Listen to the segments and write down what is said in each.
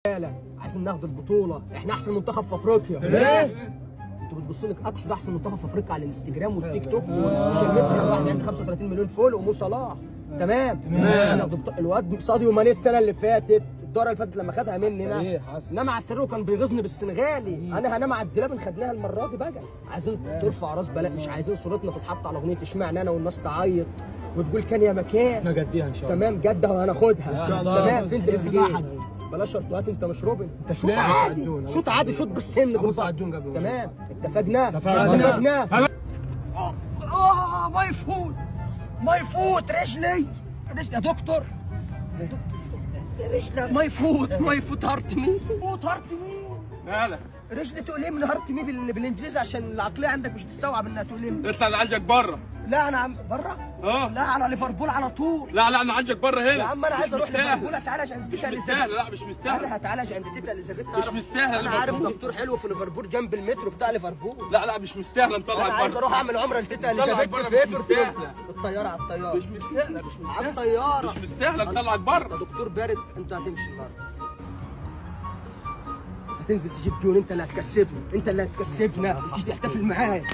عايزين ناخد البطوله، احنا احسن منتخب في افريقيا. ليه؟ انتوا بتبصوا لك اقصد احسن منتخب في افريقيا على الانستجرام والتيك توك والسوشيال ميديا، واحد عنده 35 مليون فولو ومو صلاح. تمام. عايزين ناخد الواد ساديو ماني السنه اللي فاتت، الدوره اللي فاتت لما خدها مننا نام على السرير وكان بيغيظني بالسنغالي. انا هنام على الدولاب اللي خدناها المره دي بقى. عايزين ترفع راس بلاء، مش عايزين صورتنا تتحط على اغنيه اشمعنى انا والناس تعيط وتقول كان يا مكان. احنا جديها ان شاء الله. تمام جده وهناخدها. تمام. فين تريزيجيه؟ بلاش شرطات، انت مش روبن، انت شوط عادي، شوط عادي، شوط بالسن بالظبط. تمام اتفقنا. ماي فوت رجلي يا دكتور، رجلي ماي فوت هارت مي مالك؟ رجلي تقول ايه من هارت مي بالانجليزي عشان العقليه عندك مش تستوعب انها تقول ايه. اطلع نعالجك بره. لا انا عم بره؟ لا على ليفربول على طول. لا نعالجك بره هنا. يا عم انا عايز اروح ليفربول اتعالج عند تيتا اليزابيث. لا مش مستاهله. انا هتعالج عند تيتا اليزابيث. مش مستاهله. انا عارف دكتور حلو في ليفربول جنب المترو بتاع ليفربول. لا مش مستاهله نطلعك بره. انا عايز اروح اعمل عمره لتيتا اليزابيث في ايفرتون. الطياره على الطياره. مش مستاهله. على الطياره. مش مستاهله نطلعك بره. يا دكتور بارد، انت هتمشي النهارده. هتنزل تجيب جون، انت اللي هتكسبنا، تيجي تحتفل معايا.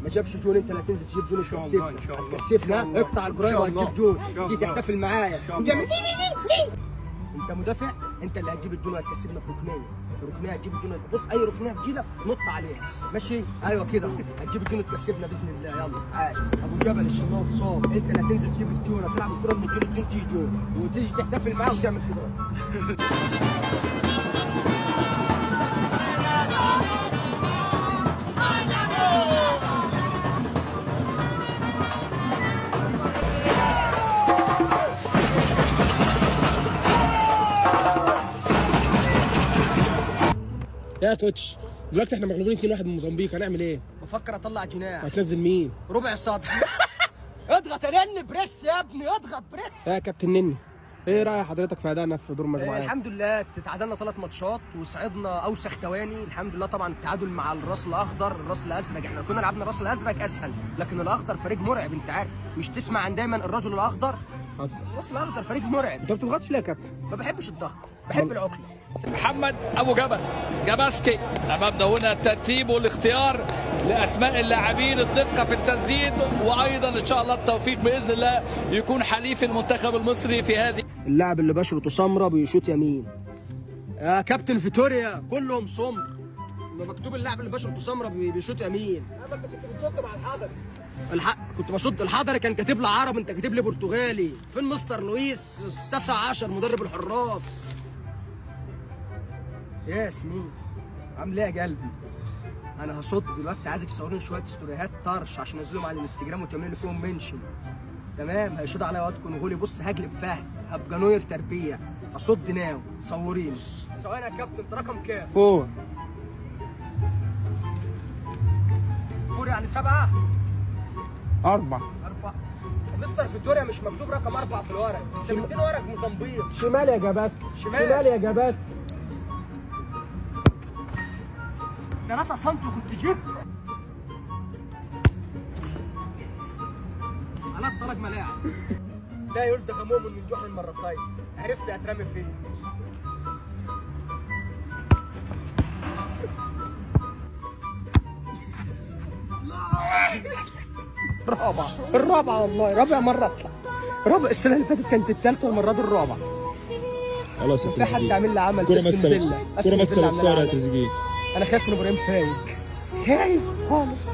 ما جابش جون، انت اللي هتنزل تجيب جون هتكسبنا. اقطع الجرايد وهتجيب جون، تيجي تحتفل معايا وتعمل انت مدافع، انت اللي هتجيب الجون وهتكسبنا في ركنيه هتجيب الجون. بص اي ركنيه تجيلك نط عليها، ماشي؟ ايوه كده هتجيب الجون وتكسبنا باذن الله. يلا عادي. ابو جبل الشناوي صاب، انت اللي هتنزل تجيب الجون، هتلعب الكوره من الجون تيجي جون وتيجي تحتفل معاه وتعمل كده. يا كوتش دلوقتي احنا مغلوبين 2-1 من موزمبيق، هنعمل ايه؟ بفكر اطلع جناح. هتنزل مين؟ ربع صدر. اضغط رن بريس يا ابني، اضغط بريس. يا كابتن نني، ايه راي حضرتك في ادائنا في دور المجموعات؟ الحمد لله تعادلنا 3 ماتشات وصعدنا اوسخ تواني. الحمد لله. طبعا التعادل مع الراس الاخضر، الراس الازرق، احنا كنا لعبنا الراس الازرق اسهل، لكن الاخضر فريق مرعب. انت عارف، مش تسمع عن دايما الرجل الاخضر؟ الراس الاخضر فريق مرعب. انت ما بتضغطش ليه يا كابتن؟ ما بحبش الضغط، بحب العقله. محمد ابو جبل جاباسكي امامنا هنا الترتيب والاختيار لاسماء اللاعبين، الدقه في التسديد، وايضا ان شاء الله التوفيق باذن الله يكون حليف المنتخب المصري في هذه. اللاعب اللي بشرته سمراء بيشوط يمين. يا كابتن فيتوريا كلهم سمر، مكتوب اللاعب اللي بشرته سمراء بيشوط يمين. انا كنت بتصد مع الحضري. كنت بصد الحضري، كان كاتب لي عربي، انت كاتب لي برتغالي. فين مستر لويس 19 مدرب الحراس؟ يا ياسمين عامل ايه يا قلبي؟ انا هصد دلوقتي، عايزك تصورين شويه ستوريهات طرش عشان انزلهم على الانستجرام وتعملوا لي فيهم منشن. تمام؟ هيشوط عليا واد كونغولي. بص هجلب فهد، هبقى نوير تربيع، هصد ناو. صوريني ثواني يا كابتن. انت رقم كام؟ 4 يعني 7 4 مستر فيتوريا مش مكتوب رقم 4 في الورق، انت مديني ورق موزمبيق. شمال يا جاباسكي، شمال يا جاباسكي. 3 سم كنت جبت على الطرق ملاعب. لا يلدغ مؤمن من جحر مرتين. عرفت هترمي فين. الرابعة والله، رابع مرة اطلع. رابع السنة اللي فاتت كانت الثالثة، والمرة دي الرابعة. خلاص في حد عامل لي عمل كورة مكسب بسرعة يا تريزيجيه. انا خايف من ابراهيم فايق، خايف خالص.